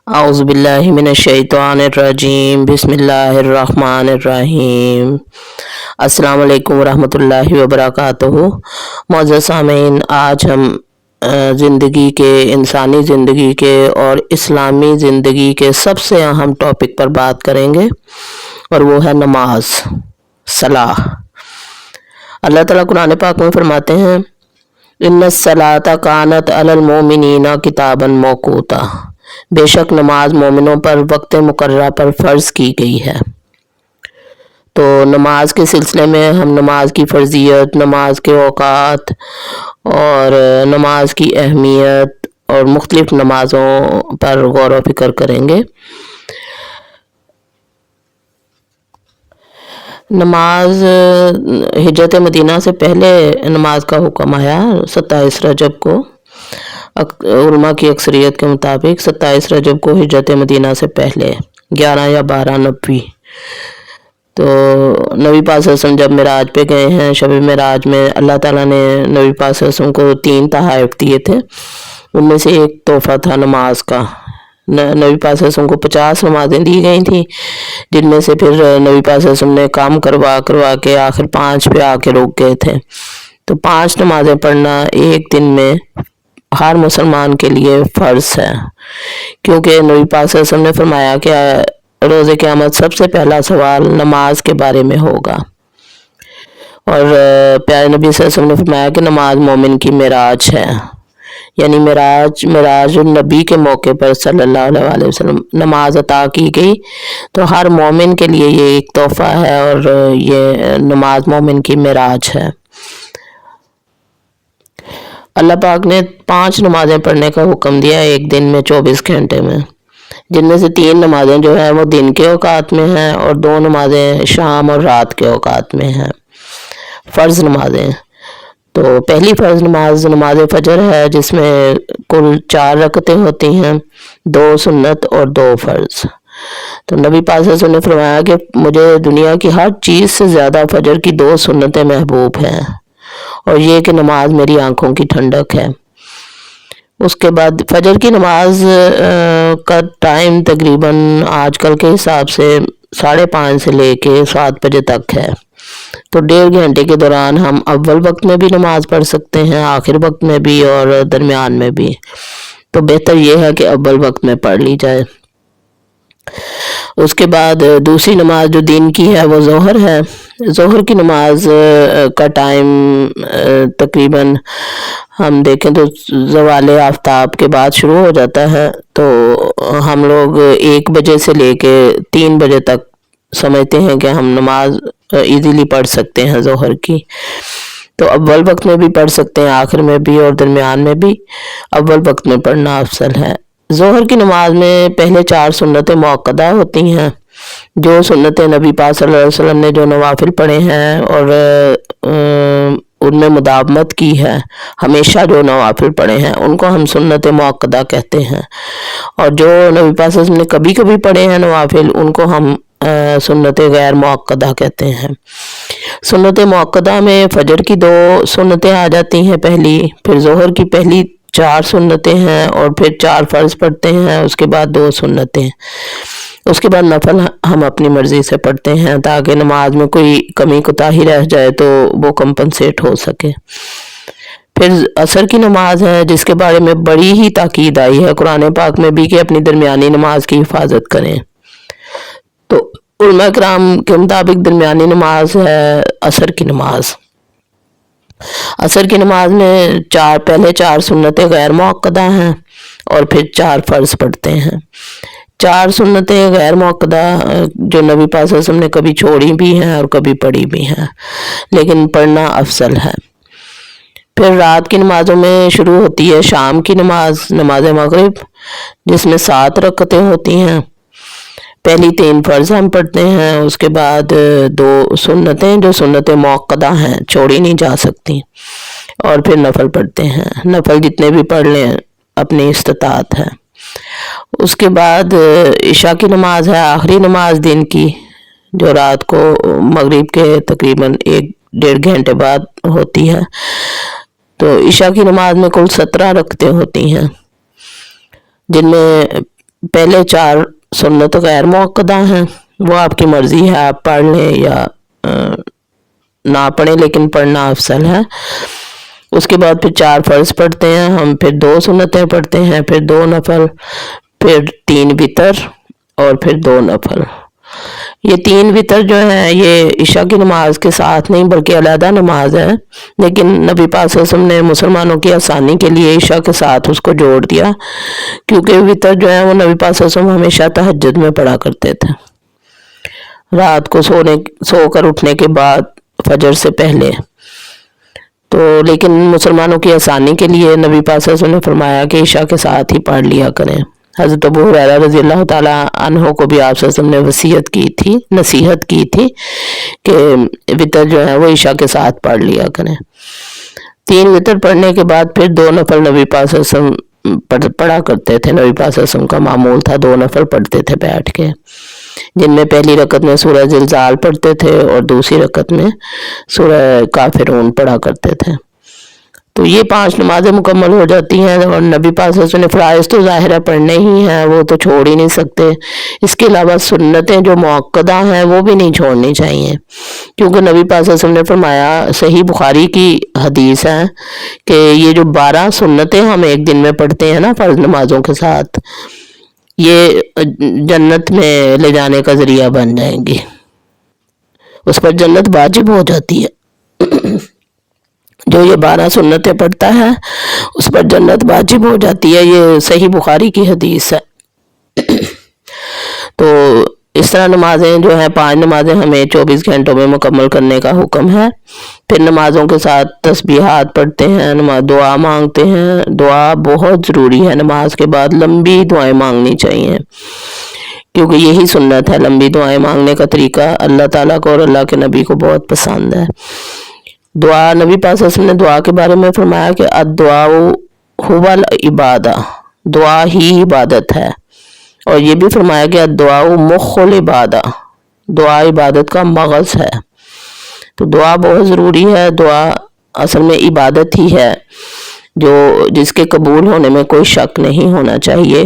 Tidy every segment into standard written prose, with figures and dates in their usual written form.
اعوذ باللہ من الشیطان الرجیم بسم اللہ الرحمن الرحیم۔ السلام علیکم ورحمۃ اللہ وبرکاتہ۔ معزز سامعین، آج ہم انسانی زندگی کے اور اسلامی زندگی کے سب سے اہم ٹاپک پر بات کریں گے، اور وہ ہے نماز، صلاۃ۔ اللہ تعالیٰ قرآن پاک میں فرماتے ہیں ان الصلاۃ کانت علی المؤمنین کتابا موقوتا، بے شک نماز مومنوں پر وقت مقررہ پر فرض کی گئی ہے۔ تو نماز کے سلسلے میں ہم نماز کی فرضیت، نماز کے اوقات اور نماز کی اہمیت اور مختلف نمازوں پر غور و فکر کریں گے۔ نماز ہجرت مدینہ سے پہلے نماز کا حکم آیا 27 رجب کو، علماء کی اکثریت کے مطابق 27 رجب کو ہجرت مدینہ سے پہلے 11 یا 12 نبوی۔ تو نبی پاک صلی اللہ علیہ وسلم جب معراج پہ گئے ہیں، شب معراج میں اللہ تعالیٰ نے نبی پاک صلی اللہ علیہ وسلم کو 3 تحائف دیے تھے، ان میں سے ایک تحفہ تھا نماز کا۔ نبی پاک صلی اللہ علیہ وسلم کو 50 نمازیں دی گئی تھیں، جن میں سے پھر نبی پاک صلی اللہ علیہ وسلم نے کام کروا کے آخر 5 پہ آ کے رک گئے تھے۔ تو 5 نمازیں پڑھنا ایک دن میں ہر مسلمان کے لیے فرض ہے، کیونکہ نبی پاک صلی اللہ علیہ وسلم نے فرمایا کہ روز قیامت سب سے پہلا سوال نماز کے بارے میں ہوگا، اور پیارے نبی صلی اللہ علیہ وسلم نے فرمایا کہ نماز مومن کی معراج ہے، یعنی معراج النبی کے موقع پر صلی اللہ علیہ وسلم نماز عطا کی گئی۔ تو ہر مومن کے لیے یہ ایک تحفہ ہے، اور یہ نماز مومن کی معراج ہے۔ اللہ پاک نے 5 نمازیں پڑھنے کا حکم دیا ایک دن میں 24 گھنٹے میں، جن میں سے 3 نمازیں جو ہیں وہ دن کے اوقات میں ہیں، اور 2 نمازیں شام اور رات کے اوقات میں ہیں، فرض نمازیں۔ تو پہلی فرض نماز فجر ہے، جس میں کل 4 رکعتیں ہوتی ہیں، 2 سنت اور 2 فرض۔ تو نبی پاک صلی اللہ علیہ وسلم نے فرمایا کہ مجھے دنیا کی ہر چیز سے زیادہ فجر کی 2 سنتیں محبوب ہیں، اور یہ کہ نماز میری آنکھوں کی ٹھنڈک ہے۔ اس کے بعد فجر کی نماز کا ٹائم تقریباً آج کل کے حساب سے 5:30 سے لے کے 7 بجے تک ہے۔ تو 1.5 گھنٹے کے دوران ہم اول وقت میں بھی نماز پڑھ سکتے ہیں، آخر وقت میں بھی اور درمیان میں بھی۔ تو بہتر یہ ہے کہ اول وقت میں پڑھ لی جائے۔ اس کے بعد دوسری نماز جو دن کی ہے وہ ظہر ہے۔ ظہر کی نماز کا ٹائم تقریباً ہم دیکھیں تو زوال آفتاب کے بعد شروع ہو جاتا ہے، تو ہم لوگ 1 بجے سے لے کے 3 بجے تک سمجھتے ہیں کہ ہم نماز ایزیلی پڑھ سکتے ہیں ظہر کی۔ تو اول وقت میں بھی پڑھ سکتے ہیں، آخر میں بھی اور درمیان میں بھی۔ اول وقت میں پڑھنا افضل ہے۔ ظہر کی نماز میں پہلے 4 سنتیں موقدہ ہوتی ہیں، جو سنتیں نبی پاک صلی اللہ علیہ وسلم نے جو نوافل پڑھے ہیں اور ان میں مداومت کی ہے، ہمیشہ جو نوافل پڑھے ہیں ان کو ہم سنت موقدہ کہتے ہیں، اور جو نبی پاک صلی اللہ علیہ وسلم نے کبھی کبھی پڑھے ہیں نوافل، ان کو ہم سنت غیر موقدہ کہتے ہیں۔ سنت موقدہ میں فجر کی 2 سنتیں آ جاتی ہیں پہلی، پھر ظہر کی پہلی 4 سنتیں ہیں، اور پھر 4 فرض پڑھتے ہیں، اس کے بعد 2 سنتیں، اس کے بعد نفل ہم اپنی مرضی سے پڑھتے ہیں، تاکہ نماز میں کوئی کمی کوتاہی رہ جائے تو وہ کمپنسیٹ ہو سکے۔ پھر عصر کی نماز ہے، جس کے بارے میں بڑی ہی تاکید آئی ہے قرآن پاک میں بھی کہ اپنی درمیانی نماز کی حفاظت کریں۔ تو علماء کرام کے مطابق درمیانی نماز ہے عصر کی نماز۔ عصر کی نماز میں پہلے 4 سنتیں غیر موقدہ ہیں، اور پھر 4 فرض پڑھتے ہیں۔ 4 سنتیں غیر موقدہ جو نبی پاک صلی اللہ علیہ وسلم نے کبھی چھوڑی بھی ہیں اور کبھی پڑھی بھی ہیں، لیکن پڑھنا افضل ہے۔ پھر رات کی نمازوں میں شروع ہوتی ہے شام کی نماز مغرب، جس میں 7 رکعتیں ہوتی ہیں۔ پہلی 3 فرض ہم پڑھتے ہیں، اس کے بعد 2 سنتیں جو سنت موقدہ ہیں، چھوڑی نہیں جا سکتی، اور پھر نفل پڑھتے ہیں۔ نفل جتنے بھی پڑھ لیں اپنی استطاعت ہے۔ اس کے بعد عشاء کی نماز ہے آخری نماز دن کی، جو رات کو مغرب کے تقریباً 1-1.5 گھنٹے بعد ہوتی ہے۔ تو عشاء کی نماز میں کل 17 رکعتیں ہوتی ہیں، جن میں پہلے 4 سنت غیر موقدہ ہیں، وہ آپ کی مرضی ہے، آپ پڑھ لیں یا نہ پڑھیں، لیکن پڑھنا افضل ہے۔ اس کے بعد پھر 4 فرض پڑھتے ہیں ہم، پھر 2 سنتیں پڑھتے ہیں، پھر 2 نفل، پھر 3 وتر اور پھر 2 نفل۔ یہ 3 وتر جو ہیں یہ عشاء کی نماز کے ساتھ نہیں بلکہ علیحدہ نماز ہے، لیکن نبی پاک صلی اللہ علیہ وسلم نے مسلمانوں کی آسانی کے لیے عشاء کے ساتھ اس کو جوڑ دیا، کیونکہ وتر جو ہے وہ نبی پاک صلی اللہ علیہ وسلم ہمیشہ تہجد میں پڑھا کرتے تھے، رات کو سو کر اٹھنے کے بعد فجر سے پہلے۔ تو لیکن مسلمانوں کی آسانی کے لیے نبی پاک صلی اللہ علیہ وسلم نے فرمایا کہ عشاء کے ساتھ ہی پڑھ لیا کریں۔ حضرت ابو ہریرہ رضی اللہ تعالیٰ عنہ کو بھی آپ صلی اللہ علیہ وسلم نے نصیحت کی تھی کہ وتر جو ہے وہ عشاء کے ساتھ پڑھ لیا کریں۔ 3 وتر پڑھنے کے بعد پھر 2 نفل نبی پاک صلی اللہ علیہ وسلم پڑھا کرتے تھے۔ نبی پاک صلی اللہ علیہ وسلم کا معمول تھا 2 نفل پڑھتے تھے بیٹھ کے، جن میں پہلی رکعت میں سورہ زلزال پڑھتے تھے اور دوسری رکعت میں سورہ کافرون پڑھا کرتے تھے۔ تو یہ 5 نمازیں مکمل ہو جاتی ہیں، اور نبی پاک صلی اللہ علیہ وسلم نے فرائض تو ظاہر ہے پڑھنے ہی ہیں، وہ تو چھوڑ ہی نہیں سکتے۔ اس کے علاوہ سنتیں جو موقدہ ہیں وہ بھی نہیں چھوڑنی چاہیے، کیونکہ نبی پاک صلی اللہ علیہ وسلم نے فرمایا، صحیح بخاری کی حدیث ہے کہ یہ جو 12 سنتیں ہم ایک دن میں پڑھتے ہیں نا فرض نمازوں کے ساتھ، یہ جنت میں لے جانے کا ذریعہ بن جائیں گی، اس پر جنت واجب ہو جاتی ہے۔ جو یہ 12 سنتیں پڑھتا ہے اس پر جنت واجب ہو جاتی ہے، یہ صحیح بخاری کی حدیث ہے۔ تو اس طرح نمازیں جو ہیں 5 نمازیں ہمیں 24 گھنٹوں میں مکمل کرنے کا حکم ہے۔ پھر نمازوں کے ساتھ تسبیحات پڑھتے ہیں، دعا مانگتے ہیں۔ دعا بہت ضروری ہے، نماز کے بعد لمبی دعائیں مانگنی چاہیے، کیونکہ یہی سنت ہے، لمبی دعائیں مانگنے کا طریقہ اللہ تعالیٰ کو اور اللہ کے نبی کو بہت پسند ہے۔ دعا، نبی پاک صلی اللہ علیہ وسلم نے دعا کے بارے میں فرمایا کہ الدعاء هو العبادہ، دعا ہی عبادت ہے، اور یہ بھی فرمایا کہ الدعاء مخ العبادہ، دعا عبادت کا مغز ہے۔ تو دعا بہت ضروری ہے، دعا اصل میں عبادت ہی ہے، جس کے قبول ہونے میں کوئی شک نہیں ہونا چاہیے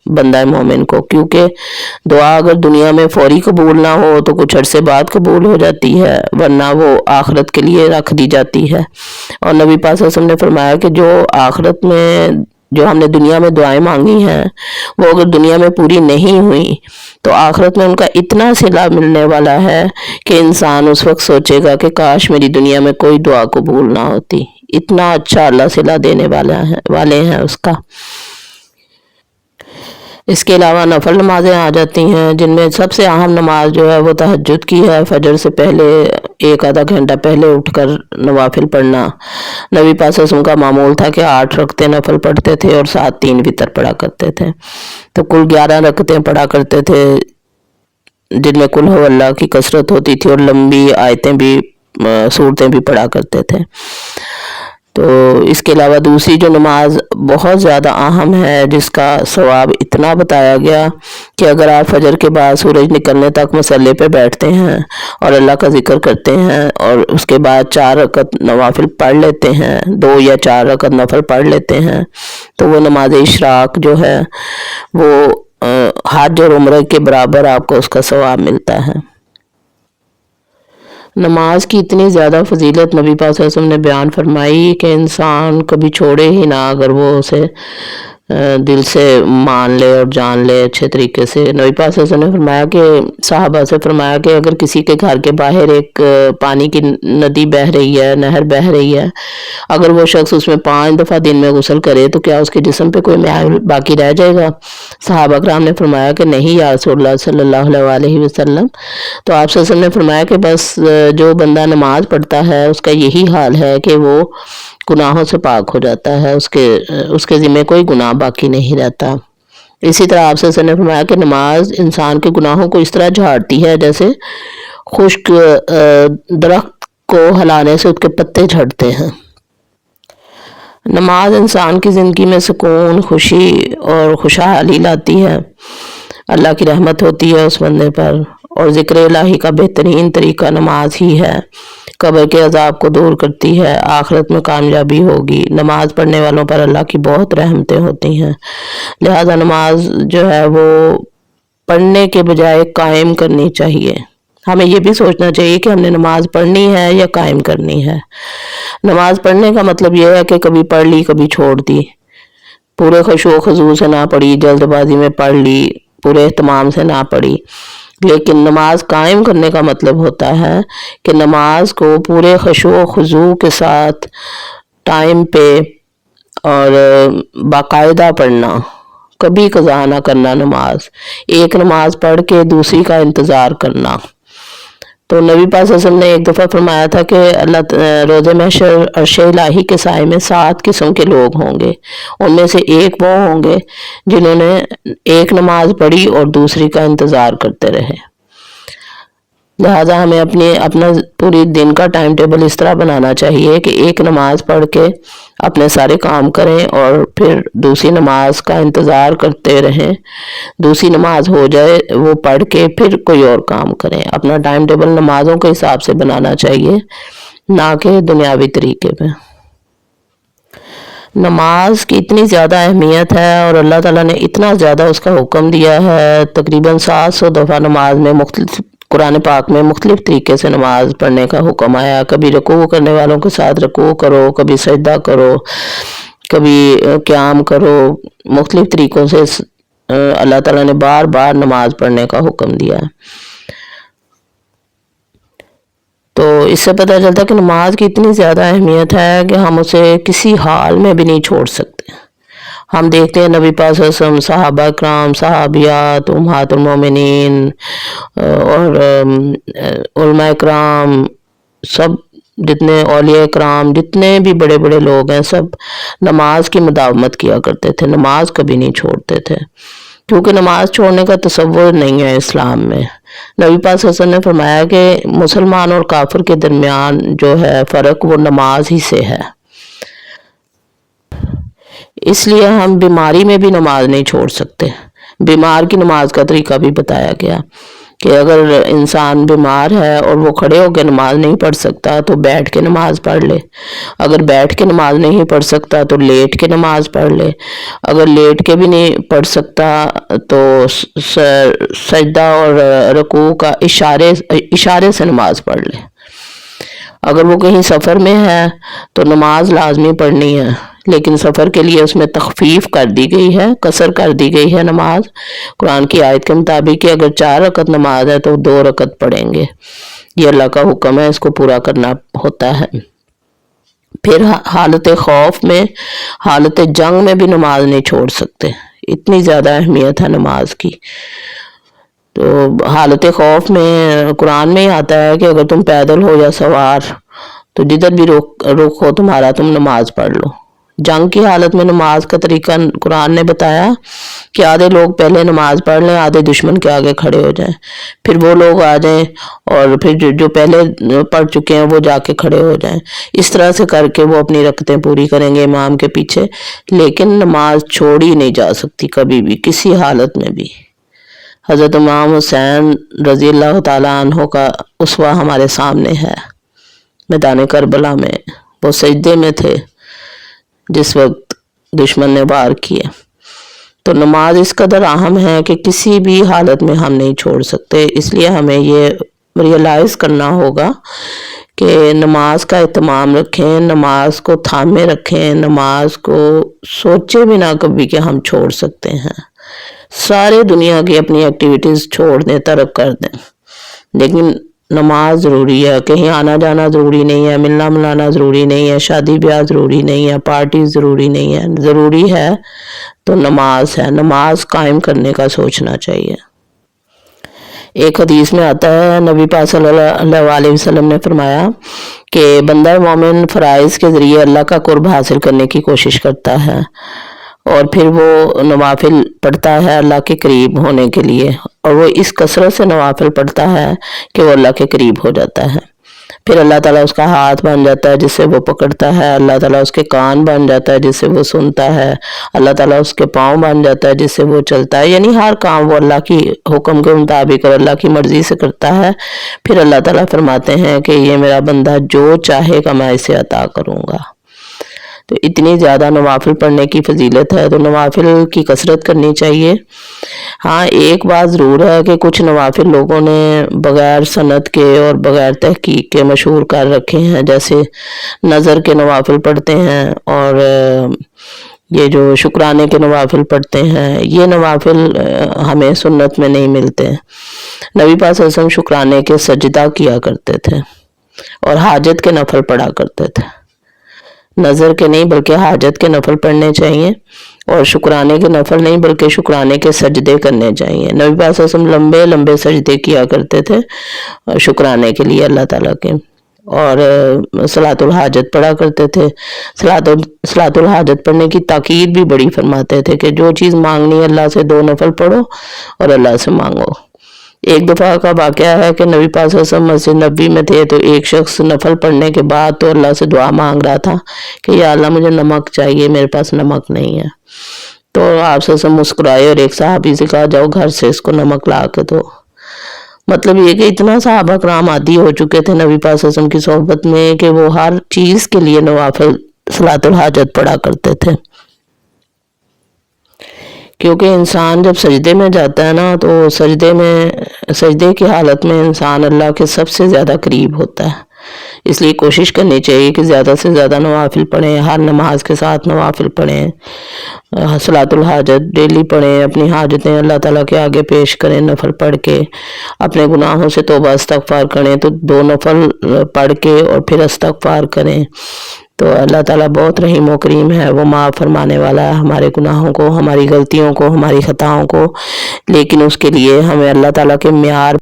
بندہ مومن کو، کیونکہ دعا اگر دنیا میں فوری قبول نہ ہو تو کچھ عرصے بعد قبول ہو جاتی ہے، ورنہ وہ آخرت کے لیے رکھ دی جاتی ہے۔ اور نبی پاک صلی اللہ علیہ وسلم نے فرمایا کہ جو آخرت میں جو ہم نے دنیا میں دعائیں مانگی ہیں وہ اگر دنیا میں پوری نہیں ہوئی تو آخرت میں ان کا اتنا صلہ ملنے والا ہے کہ انسان اس وقت سوچے گا کہ کاش میری دنیا میں کوئی دعا قبول نہ ہوتی، اتنا اچھا اللہ صلہ دینے والے ہیں اس کا۔ اس کے علاوہ نفل نمازیں آ جاتی ہیں، جن میں سب سے اہم نماز جو ہے وہ تہجد کی ہے، فجر سے پہلے 1 آدھا گھنٹہ پہلے اٹھ کر نوافل پڑھنا۔ نبی پاک صلی اللہ علیہ وسلم کا معمول تھا کہ 8 رکعتیں نفل پڑھتے تھے اور ساتھ 3 وتر پڑھا کرتے تھے، تو کل 11 رکعتیں پڑھا کرتے تھے، جن میں قل هو اللہ کی کثرت ہوتی تھی اور لمبی آیتیں بھی سورتیں بھی پڑھا کرتے تھے۔ تو اس کے علاوہ دوسری جو نماز بہت زیادہ اہم ہے، جس کا ثواب اتنا بتایا گیا کہ اگر آپ فجر کے بعد سورج نکلنے تک مصلی پہ بیٹھتے ہیں اور اللہ کا ذکر کرتے ہیں اور اس کے بعد 4 رکعت نوافل پڑھ لیتے ہیں، 2 یا 4 رکعت نفل پڑھ لیتے ہیں، تو وہ نماز اشراق جو ہے وہ حج اور عمرہ کے برابر آپ کو اس کا ثواب ملتا ہے۔ نماز کی اتنی زیادہ فضیلت نبی پاک صلی اللہ علیہ وسلم نے بیان فرمائی کہ انسان کبھی چھوڑے ہی نہ، اگر وہ اسے دل سے مان لے اور جان لے اچھے طریقے سے۔ نبی پاک صلی اللہ علیہ وسلم نے فرمایا کہ صحابہ سے فرمایا کہ اگر کسی کے گھر کے باہر ایک پانی کی ندی بہہ رہی ہے، نہر بہہ رہی ہے، اگر وہ شخص اس میں 5 دفعہ دن میں غسل کرے تو کیا اس کے جسم پہ کوئی میل باقی رہ جائے گا؟ صحابہ کرام نے فرمایا کہ نہیں یا رسول اللہ صلی اللہ علیہ وسلم۔ تو آپ صلی اللہ علیہ وسلم نے فرمایا کہ بس جو بندہ نماز پڑھتا ہے اس کا یہی حال ہے کہ وہ گناہوں سے پاک ہو جاتا ہے، اس کے ذمہ کوئی گناہ باقی نہیں رہتا۔ اسی طرح آپ صلی اللہ علیہ وسلم نے فرمایا کہ نماز انسان کے گناہوں کو اس طرح جھاڑتی ہے جیسے خشک درخت کو ہلانے سے اس کے پتے جھڑتے ہیں۔ نماز انسان کی زندگی میں سکون، خوشی اور خوشحالی لاتی ہے، اللہ کی رحمت ہوتی ہے اس بندے پر، اور ذکر الہی کا بہترین طریقہ نماز ہی ہے۔ قبر کے عذاب کو دور کرتی ہے، آخرت میں کامیابی ہوگی۔ نماز پڑھنے والوں پر اللہ کی بہت رحمتیں ہوتی ہیں، لہذا نماز جو ہے وہ پڑھنے کے بجائے قائم کرنی چاہیے۔ ہمیں یہ بھی سوچنا چاہیے کہ ہم نے نماز پڑھنی ہے یا قائم کرنی ہے۔ نماز پڑھنے کا مطلب یہ ہے کہ کبھی پڑھ لی کبھی چھوڑ دی، پورے خشوع و خضوع سے نہ پڑھی، جلد بازی میں پڑھ لی، پورے اہتمام سے نہ پڑھی۔ لیکن نماز قائم کرنے کا مطلب ہوتا ہے کہ نماز کو پورے خشوع و خضوع کے ساتھ ٹائم پہ اور باقاعدہ پڑھنا، کبھی قضا نہ کرنا نماز، ایک نماز پڑھ کے دوسری کا انتظار کرنا۔ تو نبی پاک صلی اللہ علیہ وسلم نے ایک دفعہ فرمایا تھا کہ روز محشر عرش الہی کے سائے میں 7 قسم کے لوگ ہوں گے، ان میں سے ایک وہ ہوں گے جنہوں نے ایک نماز پڑھی اور دوسری کا انتظار کرتے رہے۔ لہٰذا ہمیں اپنا پوری دن کا ٹائم ٹیبل اس طرح بنانا چاہیے کہ ایک نماز پڑھ کے اپنے سارے کام کریں اور پھر دوسری نماز کا انتظار کرتے رہیں، دوسری نماز ہو جائے وہ پڑھ کے پھر کوئی اور کام کریں۔ اپنا ٹائم ٹیبل نمازوں کے حساب سے بنانا چاہیے، نہ کہ دنیاوی طریقے پہ۔ نماز کی اتنی زیادہ اہمیت ہے اور اللہ تعالیٰ نے اتنا زیادہ اس کا حکم دیا ہے، تقریباً 700 دفعہ نماز میں قرآن پاک میں مختلف طریقے سے نماز پڑھنے کا حکم آیا۔ کبھی رکوع کرنے والوں کے ساتھ رکوع کرو، کبھی سجدہ کرو، کبھی قیام کرو، مختلف طریقوں سے اللہ تعالیٰ نے بار بار نماز پڑھنے کا حکم دیا ہے۔ تو اس سے پتہ چلتا ہے کہ نماز کی اتنی زیادہ اہمیت ہے کہ ہم اسے کسی حال میں بھی نہیں چھوڑ سکتے۔ ہم دیکھتے ہیں نبی پاک صلی اللہ علیہ وسلم، صحابہ کرام، صحابیات، امہات المومنین اور علماء کرام، سب جتنے اولیاء کرام، جتنے بھی بڑے بڑے لوگ ہیں، سب نماز کی مداومت کیا کرتے تھے، نماز کبھی نہیں چھوڑتے تھے، کیونکہ نماز چھوڑنے کا تصور نہیں ہے اسلام میں۔ نبی پاک صلی اللہ علیہ وسلم نے فرمایا کہ مسلمان اور کافر کے درمیان جو ہے فرق وہ نماز ہی سے ہے۔ اس لیے ہم بیماری میں بھی نماز نہیں چھوڑ سکتے۔ بیمار کی نماز کا طریقہ بھی بتایا گیا کہ اگر انسان بیمار ہے اور وہ کھڑے ہو کے نماز نہیں پڑھ سکتا تو بیٹھ کے نماز پڑھ لے، اگر بیٹھ کے نماز نہیں پڑھ سکتا تو لیٹ کے نماز پڑھ لے، اگر لیٹ کے بھی نہیں پڑھ سکتا تو سجدہ اور رکوع کا اشارے سے نماز پڑھ لے۔ اگر وہ کہیں سفر میں ہے تو نماز لازمی پڑھنی ہے، لیکن سفر کے لیے اس میں تخفیف کر دی گئی ہے، قصر کر دی گئی ہے نماز۔ قرآن کی آیت کے مطابق کہ اگر 4 رکعت نماز ہے تو 2 رکعت پڑھیں گے، یہ اللہ کا حکم ہے، اس کو پورا کرنا ہوتا ہے۔ پھر حالت خوف میں، حالت جنگ میں بھی نماز نہیں چھوڑ سکتے، اتنی زیادہ اہمیت ہے نماز کی۔ تو حالت خوف میں قرآن میں ہی آتا ہے کہ اگر تم پیدل ہو یا سوار تو جدھر بھی رخ ہو تمہارا تم نماز پڑھ لو۔ جنگ کی حالت میں نماز کا طریقہ قرآن نے بتایا کہ آدھے لوگ پہلے نماز پڑھ لیں، آدھے دشمن کے آگے کھڑے ہو جائیں، پھر وہ لوگ آ جائیں اور پھر جو پہلے پڑھ چکے ہیں وہ جا کے کھڑے ہو جائیں۔ اس طرح سے کر کے وہ اپنی رکعتیں پوری کریں گے امام کے پیچھے، لیکن نماز چھوڑی نہیں جا سکتی کبھی بھی، کسی حالت میں بھی۔ حضرت امام حسین رضی اللہ تعالیٰ عنہ کا اسوہ ہمارے سامنے ہے، میدان کربلا میں وہ سجدے میں تھے جس وقت دشمن نے وار کیے۔ تو نماز اس قدر اہم ہے کہ کسی بھی حالت میں ہم نہیں چھوڑ سکتے، اس لیے ہمیں یہ ریئلائز کرنا ہوگا کہ نماز کا اہتمام رکھیں، نماز کو تھامے رکھیں، نماز کو سوچے بھی نہ کبھی کہ ہم چھوڑ سکتے ہیں۔ سارے دنیا کی اپنی ایکٹیویٹیز چھوڑ دیں، ترک کر دیں، لیکن نماز ضروری ہے۔ کہیں آنا جانا ضروری نہیں ہے، ملنا ملانا ضروری نہیں ہے، شادی بیاہ ضروری نہیں ہے، پارٹی ضروری نہیں ہے، ضروری ہے تو نماز ہے۔ نماز قائم کرنے کا سوچنا چاہیے۔ ایک حدیث میں آتا ہے، نبی پاک صلی اللہ علیہ وسلم نے فرمایا کہ بندہ مومن فرائض کے ذریعے اللہ کا قرب حاصل کرنے کی کوشش کرتا ہے اور پھر وہ نوافل پڑھتا ہے اللہ کے قریب ہونے کے لیے، اور وہ اس کثرت سے نوافل پڑھتا ہے کہ وہ اللہ کے قریب ہو جاتا ہے۔ پھر اللہ تعالیٰ اس کا ہاتھ بن جاتا ہے جس سے وہ پکڑتا ہے، اللہ تعالیٰ اس کے کان بن جاتا ہے جس سے وہ سنتا ہے، اللہ تعالیٰ اس کے پاؤں بن جاتا ہے جس سے وہ چلتا ہے، یعنی ہر کام وہ اللہ کی حکم کے مطابق اور اللہ کی مرضی سے کرتا ہے۔ پھر اللہ تعالیٰ فرماتے ہیں کہ یہ میرا بندہ جو چاہے گا میں اسے عطا کروں گا۔ تو اتنی زیادہ نوافل پڑھنے کی فضیلت ہے تو نوافل کی کثرت کرنی چاہیے۔ ہاں ایک بات ضرور ہے کہ کچھ نوافل لوگوں نے بغیر سند کے اور بغیر تحقیق کے مشہور کر رکھے ہیں، جیسے نظر کے نوافل پڑھتے ہیں اور یہ جو شکرانے کے نوافل پڑھتے ہیں، یہ نوافل ہمیں سنت میں نہیں ملتے۔ نبی پاک صلی اللہ علیہ وسلم شکرانے کے سجدہ کیا کرتے تھے اور حاجت کے نفل پڑھا کرتے تھے، نظر کے نہیں بلکہ حاجت کے نفل پڑھنے چاہیے، اور شکرانے کے نفل نہیں بلکہ شکرانے کے سجدے کرنے چاہیے۔ نبی پاک صلی اللہ علیہ وسلم لمبے لمبے سجدے کیا کرتے تھے شکرانے کے لیے اللہ تعالیٰ کے، اور صلاۃ الحاجت پڑھا کرتے تھے۔ صلاۃ الحاجت پڑھنے کی تاکید بھی بڑی فرماتے تھے کہ جو چیز مانگنی ہے اللہ سے 2 نفل پڑھو اور اللہ سے مانگو۔ ایک دفعہ کا واقعہ ہے کہ نبی پاک صلی اللہ علیہ وسلم مسجد نبوی میں تھے تو ایک شخص نفل پڑھنے کے بعد تو اللہ سے دعا مانگ رہا تھا کہ یا اللہ مجھے نمک چاہیے، میرے پاس نمک نہیں ہے۔ تو آپ صلی اللہ علیہ وسلم مسکرائے اور ایک صحابی سے کہا جاؤ گھر سے اس کو نمک لا کے دو۔ مطلب یہ کہ اتنا صحابہ کرام عادی ہو چکے تھے نبی پاک صلی اللہ علیہ وسلم کی صحبت میں کہ وہ ہر چیز کے لیے نوافل صلاۃ الحاجت پڑھا کرتے تھے، کیونکہ انسان جب سجدے میں جاتا ہے نا تو سجدے کی حالت میں انسان اللہ کے سب سے زیادہ قریب ہوتا ہے، اس لیے کوشش کرنی چاہیے کہ زیادہ سے زیادہ نوافل پڑھیں، ہر نماز کے ساتھ نوافل پڑھیں، صلاۃ الحاجت ڈیلی پڑھیں، اپنی حاجتیں اللہ تعالیٰ کے آگے پیش کریں نفل پڑھ کے، اپنے گناہوں سے توبہ استغفار کریں تو 2 نفل پڑھ کے اور پھر استغفار کریں تو اللہ تعالیٰ بہت رحیم و کریم ہے، وہ معاف فرمانے والا ہے ہمارے گناہوں کو، ہماری غلطیوں کو، ہماری خطاؤں کو، لیکن اس کے لیے ہمیں اللہ تعالیٰ کے معیار